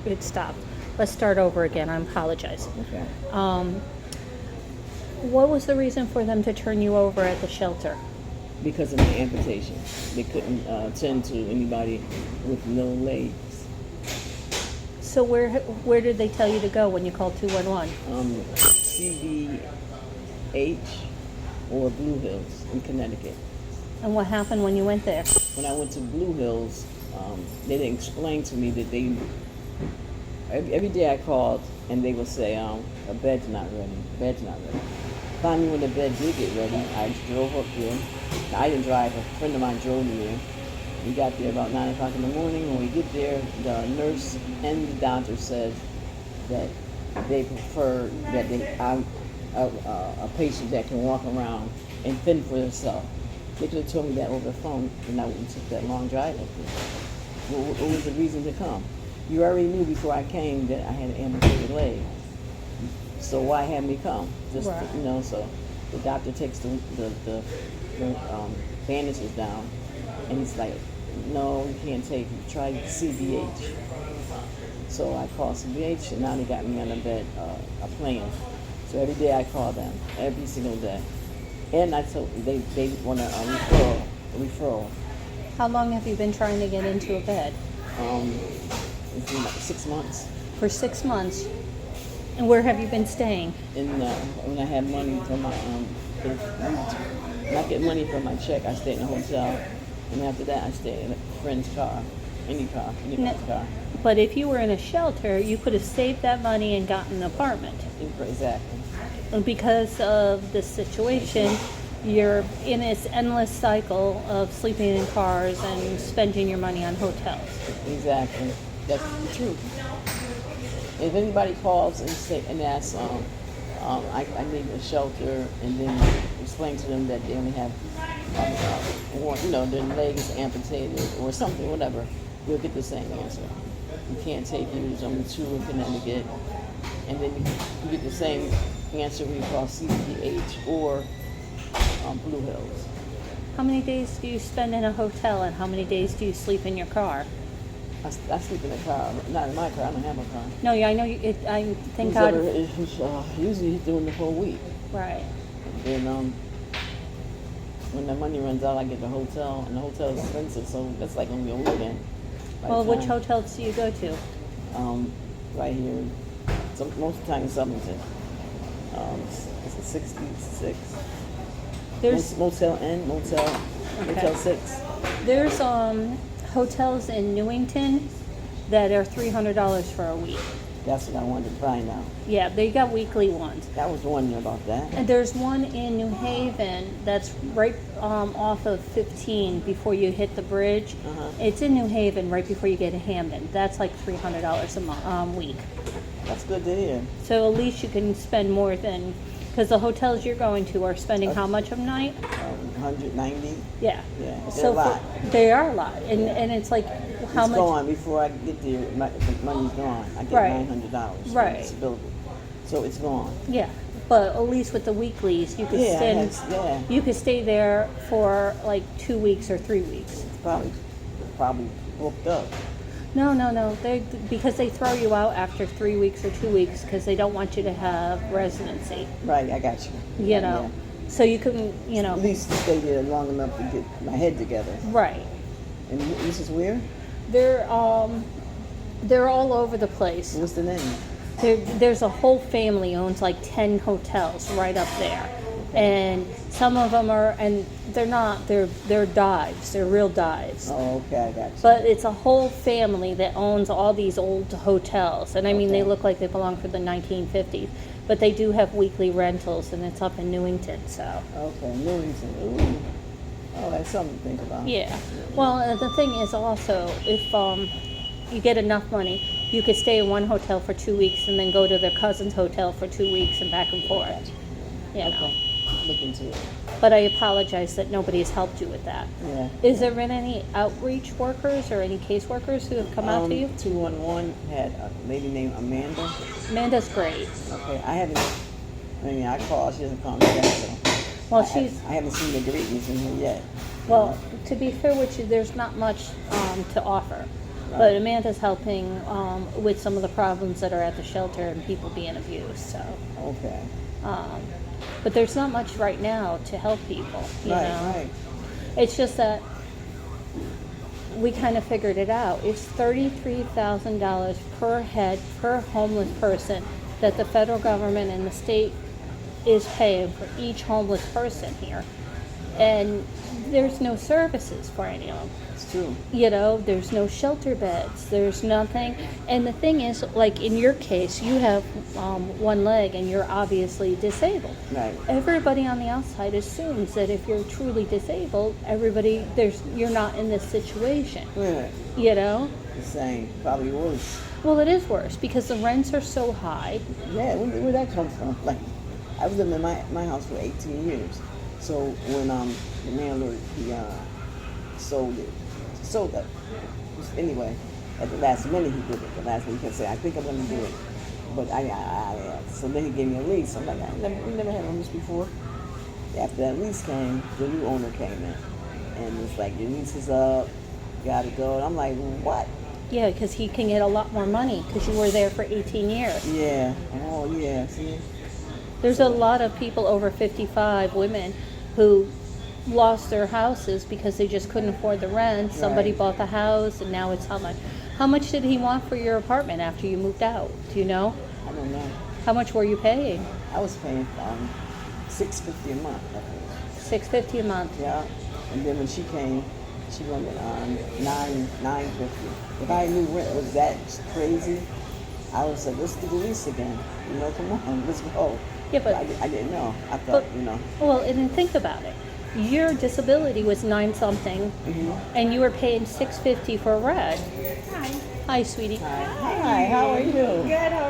it stopped. Let's start over again. I apologize. Okay. What was the reason for them to turn you over at the shelter? Because of my amputation. They couldn't tend to anybody with no legs. So where did they tell you to go when you called 211? CBH or Blue Hills in Connecticut. And what happened when you went there? When I went to Blue Hills, they didn't explain to me that they, every day I called and they would say, a bed's not ready, bed's not ready. Finally, when the bed did get ready, I drove up there. I didn't drive, a friend of mine drove me there. We got there about 9 o'clock in the morning. When we get there, the nurse and the doctor said that they prefer that they a patient that can walk around and fend for themselves. They could have told me that over the phone, and I wouldn't took that long drive up there. What was the reason to come? You already knew before I came that I had an amputated leg. So why have me come? Just Right. So the doctor takes the bandages down, and he's like, "No, you can't take it. Try CBH." So I called CBH, and now they got me on a bed, a plan. So every day I call them, every single day, and I told they want a referral. How long have you been trying to get into a bed? It's been like 6 months. For 6 months. And where have you been staying? And when I had money from my when I get money from my check, I stay in a hotel, and after that, I stay in a friend's car, anybody's car. But if you were in a shelter, you could have saved that money and gotten an apartment. Exactly. And because of this situation, you're in this endless cycle of sleeping in cars and spending your money on hotels. Exactly. That's the truth. If anybody calls and asks, I need a shelter, and then explain to them that they only have, their leg is amputated or something, whatever, you'll get the same answer. You can't take you, there's only 2 in Connecticut, and then you get the same answer when you call CPH or Blue Hills. How many days do you spend in a hotel, and how many days do you sleep in your car? I sleep in a car, not in my car. I don't have a car. No, yeah, I know. I thank God. Usually he's doing the whole week. Right. And then when the money runs out, I get the hotel, and the hotel is expensive, so that's like only a weekend. Well, which hotels do you go to? Right here. Most of the time in Subington. It's a 66. There's Motel N, Motel 6. There's hotels in Newington that are $300 for a week. That's what I wanted to find out. Yeah, they got weekly ones. I was wondering about that. And there's one in New Haven that's right off of 15 before you hit the bridge. Uh-huh. It's in New Haven right before you get to Hamden. That's like $300 a week. That's good to hear. So at least you can spend more than, because the hotels you're going to are spending how much a night? 190. Yeah. Yeah, they're So a lot. They are a lot, and it's like how It's much? gone before I get there. The money's gone. I get Right. $900 Right. for disability, so it's gone. Yeah, but at least with the weeklies, you could Yeah, you could stay there for like 2 weeks or 3 weeks. it's probably booked up. No. Because they throw you out after 3 weeks or 2 weeks because they don't want you to have residency. Right, I got you. You know, Yeah. so you couldn't, At least stay there long enough to get my head together. Right. And this is where? They're all over the place. What's the name? There's a whole family owns like 10 hotels right up there, and some of them are, and they're not, they're dives, they're real dives. Oh, okay, I got you. But it's a whole family that owns all these old hotels, and I mean they Okay. look like they belong from the 1950s, but they do have weekly rentals, and it's up in Newington, so. Okay, Newington. Ooh. Oh, that's something to think about. Yeah. Well, the thing is also, if you get enough money, you could stay in one hotel for 2 weeks and then go to their cousin's hotel for 2 weeks and back and forth. You know. Okay, look into it. But I apologize that nobody's helped you with that. Yeah. Is there been any outreach workers or any caseworkers who have come out to you? 211 had a lady named Amanda. Amanda's great. Okay, I called, she doesn't call me back, so. Well, I haven't seen the greatness in here yet. well, to be fair with you, there's not much to offer. But Amanda's helping with some of the problems that are at the shelter and people being abused. So, Okay. but there's not much right now to help people. You Right, know, right. it's just that we kind of figured it out. It's $33,000 per head per homeless person that the federal government and the state is paying for each homeless person here, and there's no services for any of them. It's true. You know, there's no shelter beds, there's nothing. And the thing is, like in your case, you have one leg and you're obviously disabled. Right. Everybody on the outside assumes that if you're truly disabled, you're not in this situation. Yeah. You know? The same. Probably worse. Well, it is worse because the rents are so high. Yeah, where'd that come from? Like, I was living in my house for 18 years. So when the landlord, he sold it. Anyway, at the last minute he did it. The last minute he kept saying, I think I'm going to do it. But so then he gave me a lease. I'm like, we never had a lease before. After that lease came, the new owner came in. And it's like, your lease is up, gotta go. And I'm like, what? Yeah, because he can get a lot more money because you were there for 18 years. Yeah. Oh, yeah. See? There's a lot of people over 55, women, who lost their houses because they just couldn't afford the rent. Somebody Right. bought the house, and now it's how much? How much did he want for your apartment after you moved out? Do you know? I don't know. How much were you paying? I was paying $650 a month. $650 a month. Yeah. And then when she came, she wanted $950. If I knew rent was that crazy, I would say, let's do the lease again. You know, come on, let's go. Yeah, but I didn't know. I thought, well, and then think about it. Your disability was 9 something, and you were paying $650 for rent. Hi. Hi, sweetie. Hi, how are you? Good. How are